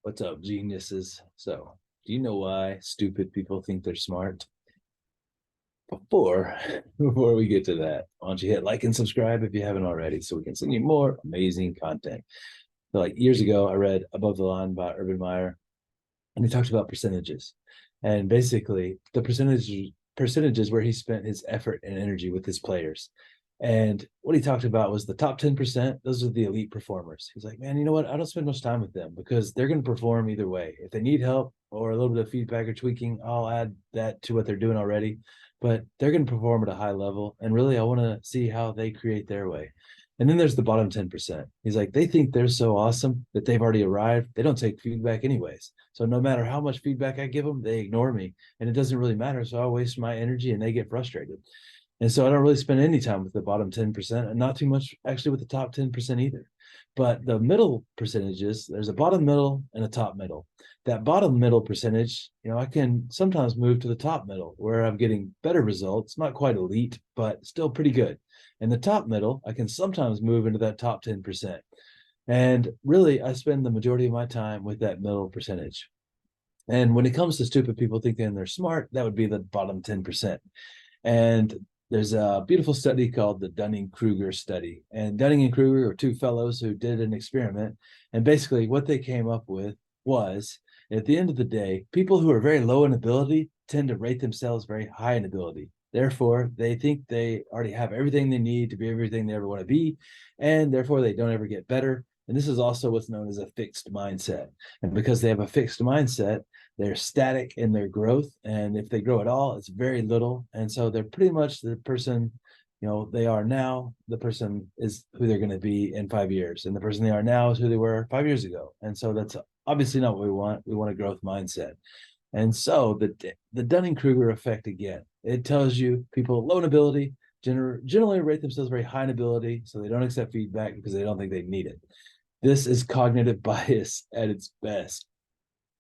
What's up, geniuses? So, do you know why stupid people think they're smart? Before, before we get to that, why don't you hit like and subscribe if you haven't already, so we can send you more amazing content. So, like years ago, I read Above the Line by Urban Meyer, and he talked about percentages, and basically the percentages where he spent his effort and energy with his players. And what he talked about was the top 10%. Those are the elite performers. He's like, man, you know what? I don't spend much time with them because they're going to perform either way. If they need help or a little bit of feedback or tweaking, I'll add that to what they're doing already. But they're going to perform at a high level. And really, I want to see how they create their way. And then there's the bottom 10%. He's like, they think they're so awesome that they've already arrived. They don't take feedback anyways. So no matter how much feedback I give them, they ignore me. And it doesn't really matter. So I waste my energy and they get frustrated. And so I don't really spend any time with the bottom 10% and not too much actually with the top 10% either. But the middle percentages, there's a bottom middle and a top middle. That bottom middle percentage, I can sometimes move to the top middle where I'm getting better results, not quite elite, but still pretty good. And the top middle, I can sometimes move into that top 10%. And really, I spend the majority of my time with that middle percentage. And when it comes to stupid people thinking they're smart, that would be the bottom 10%. And there's a beautiful study called the Dunning-Kruger study. And Dunning and Kruger are two fellows who did an experiment. And basically, what they came up with was at the end of the day, people who are very low in ability tend to rate themselves very high in ability. Therefore, they think they already have everything they need to be everything they ever want to be. And therefore, they don't ever get better. And this is also what's known as a fixed mindset. And because they have a fixed mindset, they're static in their growth. And if they grow at all, it's very little. And so they're pretty much the person, they are now, the person is who they're going to be in 5 years. And the person they are now is who they were 5 years ago. And so that's obviously not what we want. We want a growth mindset. And so the Dunning-Kruger effect again, it tells you people low in ability generally rate themselves very high in ability, so they don't accept feedback because they don't think they need it. This is cognitive bias at its best.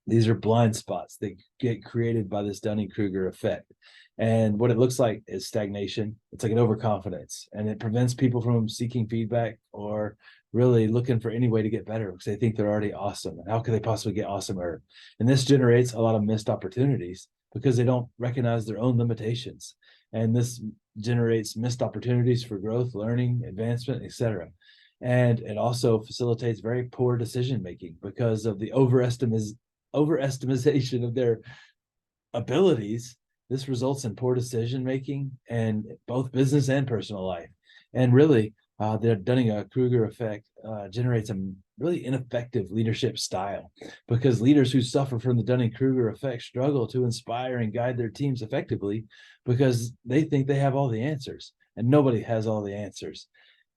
These are blind spots that get created by this Dunning-Kruger effect. And what it looks like is stagnation. It's like an overconfidence, and it prevents people from seeking feedback or really looking for any way to get better because they think they're already awesome. And how could they possibly get awesomer? And this generates a lot of missed opportunities because they don't recognize their own limitations. And this generates missed opportunities for growth, learning, advancement, etc. And it also facilitates very poor decision making because of the overestimation of their abilities. This results in poor decision making and both business and personal life. And really, the Dunning-Kruger effect generates a really ineffective leadership style because leaders who suffer from the Dunning-Kruger effect struggle to inspire and guide their teams effectively because they think they have all the answers, and nobody has all the answers.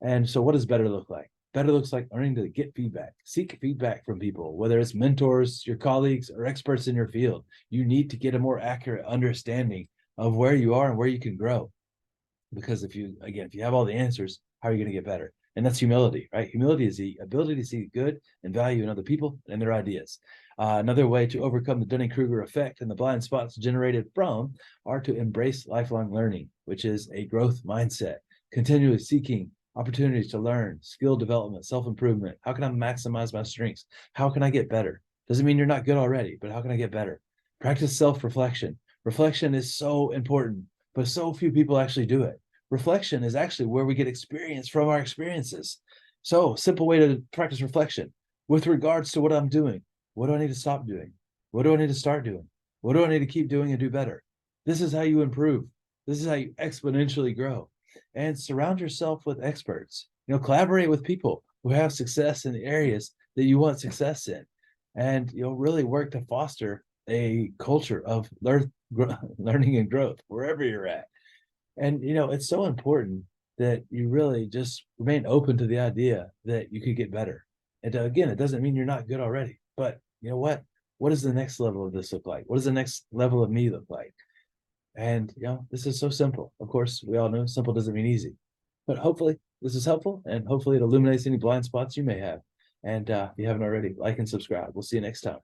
And so what does better look like? Better looks like learning to get feedback, seek feedback from people, whether it's mentors, your colleagues, or experts in your field. You need to get a more accurate understanding of where you are and where you can grow. Because if you have all the answers, how are you going to get better? And that's humility, right? Humility is the ability to see good and value in other people and their ideas. Another way to overcome the Dunning-Kruger effect and the blind spots generated from are to embrace lifelong learning, which is a growth mindset, continually seeking opportunities to learn, skill development, self-improvement. How can I maximize my strengths? How can I get better? Doesn't mean you're not good already, but how can I get better? Practice self-reflection. Reflection is so important, but so few people actually do it. Reflection is actually where we get experience from our experiences. So, simple way to practice reflection with regards to what I'm doing. What do I need to stop doing? What do I need to start doing? What do I need to keep doing and do better? This is how you improve. This is how you exponentially grow. And surround yourself with experts. Collaborate with people who have success in the areas that you want success in, and really work to foster a culture of learning and growth wherever you're at. And it's so important that you really just remain open to the idea that you could get better. And again, it doesn't mean you're not good already, but you know what? What does the next level of this look like? What does the next level of me look like? And this is so simple. Of course, we all know simple doesn't mean easy, but hopefully this is helpful, and hopefully it illuminates any blind spots you may have. And if you haven't already, like and subscribe. We'll see you next time.